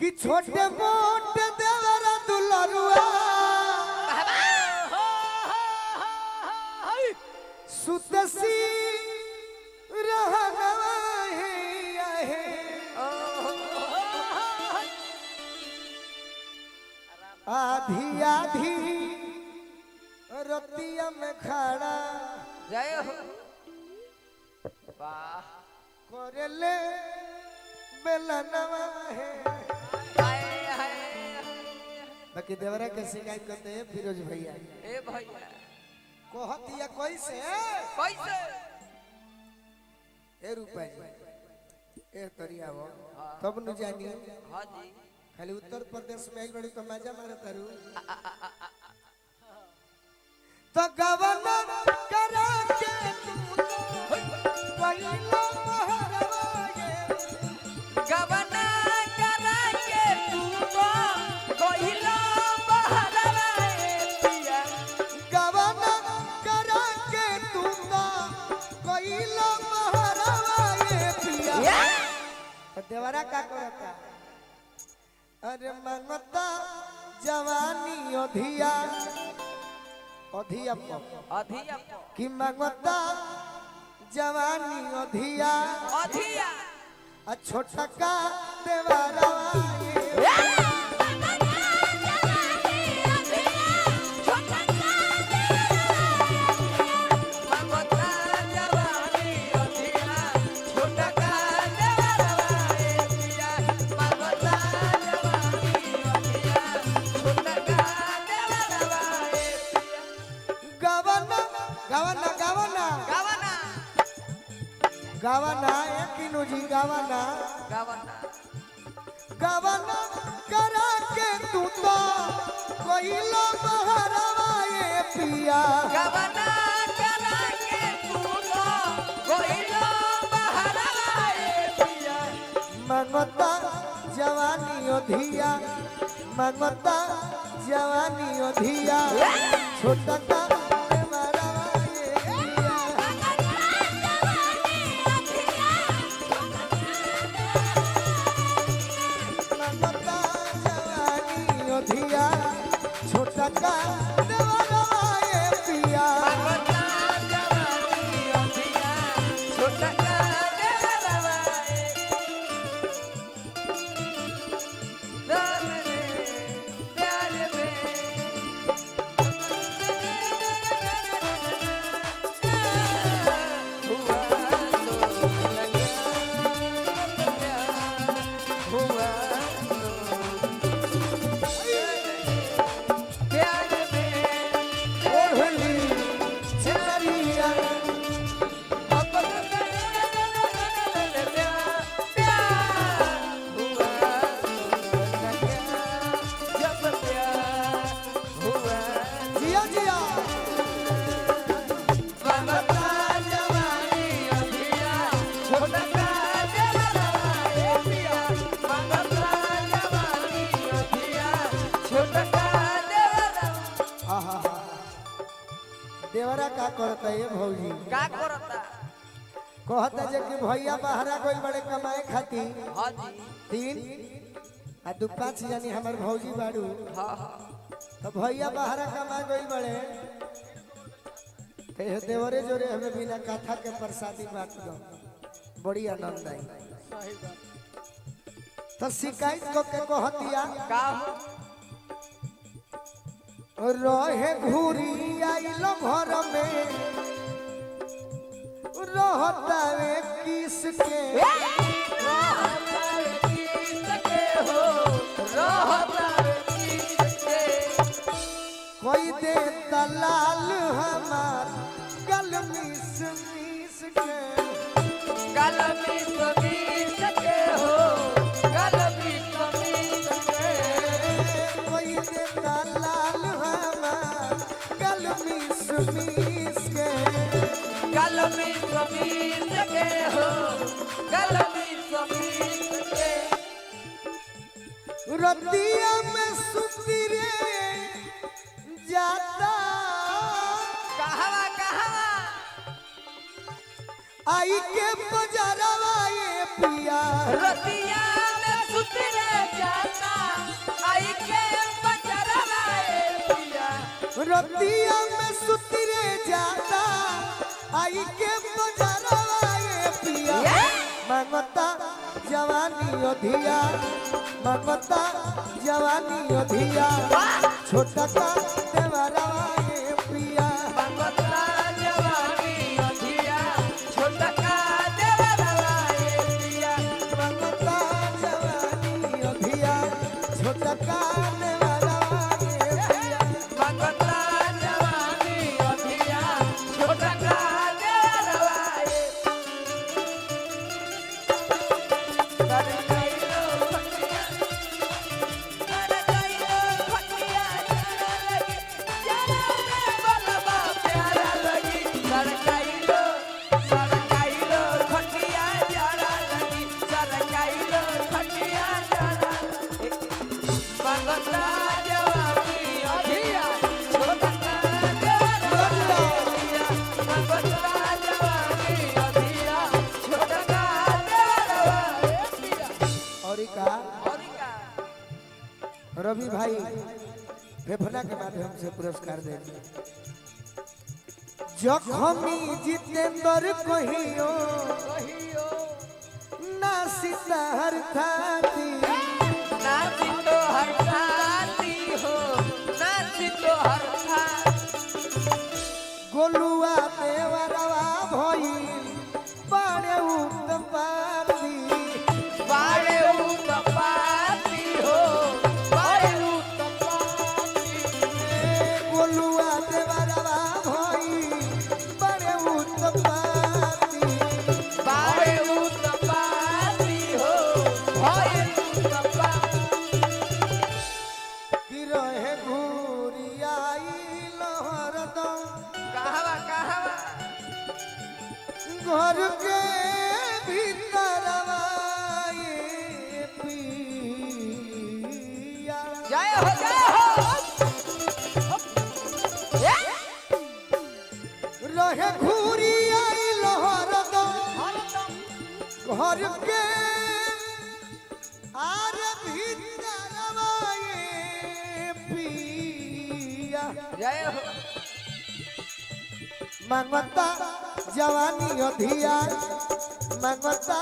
कि छोटे मोटे देवरा दुलरुआ सुतसी रहना है आधी आधी रतिया में खड़ा जय हो वाह कोरेले बेलनवा है बाकी देवरा के शिकायत करते हैं फिरोज भैया ए भैया कहतिया कैसे कैसे ए रुपए ए तरिया वो तब न जानी हां जी खाली उत्तर प्रदेश में एक बड़ी तो मजा मारे तारू तो गवना करा के तू पहिला महरवाए गवना करा के तू तो कोहिला बहरवाए पिया गवना करा के तू तो पहिला महरवाए पिया तो देवरा का करता अरे मंगता जवानी ओधिया ओधिया अधिया कि मंगता जवानी ओधिया अधिया आ छोटा का देवारा गावना गावना गावना गावना किनु जी गावना गावना गावना करा के तू तो कोइला बहरवाए पिया गवना करा के तू तो कोहिला बहरवाए पिया मंगता जवानी ओधिया मंगता जवानी ओधिया छोटा का छोटा का देवराए पिया छोटा का देवराए राम रे प्यार में हुआ तो लगा हुआ देवरा का करता है भौजी का करता कहता जे कि भैया बहरा कोई बड़े कमाए खाती हां जी तीन आ दू पांच जानी हमर भौजी बाड़ू हां हां तो भैया बहरा कमाए गई बड़े ते देवरे जोरे हमें बिना कथा के प्रसादी बांट दो बड़ी आनंद आई सही बात तो शिकायत को के कहतिया का रहे घूरी आइलो घर में रहता वे किस के कोई दे दलाल हमार गल मिस मिस के गल मिस मिस के हो गल मिस मिस के कोई दे दलाल हमार गल मिस मिस के गल मिस मिस के हो गल मिस मिस के रतिया में सुती रे जाता कहवा कहवा आई के बजारवा ये पिया रतिया में सुतरे जाता रतिया में सुतरे जाता आई के बजारवाए पिया मांगता जवानी अधिया मांगता जवानी अधिया छोटा का देवरवाए पिया मांगता जवानी अधिया छोटा का देवरवाए पिया मांगता जवानी अधिया छोटा का देवरवाए पिया मांगता जवानी अधिया छोटा का देवरवाए रवि भाई फेफना के माध्यम से पुरस्कार देंगे। जखमी जितेंद्र कहियो ना सितार थाती नाची तो हर खाती हो नाची तो हर गोलुआ देवरवा भइल बड़े उत्पाती बाड़े उत्पाती हो बाड़े उत्पाती गोलुआ देवरवा भइल बड़े उत्पाती बाड़े उत्पाती हो बाड़े उत्पाती कि रहे घूरियाई लहरदम कहवा कहवा घर के भीतरवा ये पिया जय हो रहे घूरियाई लहरदम घर के आर भीतरवा ये पिया जय हो मांगता जवानी अधिया मांगता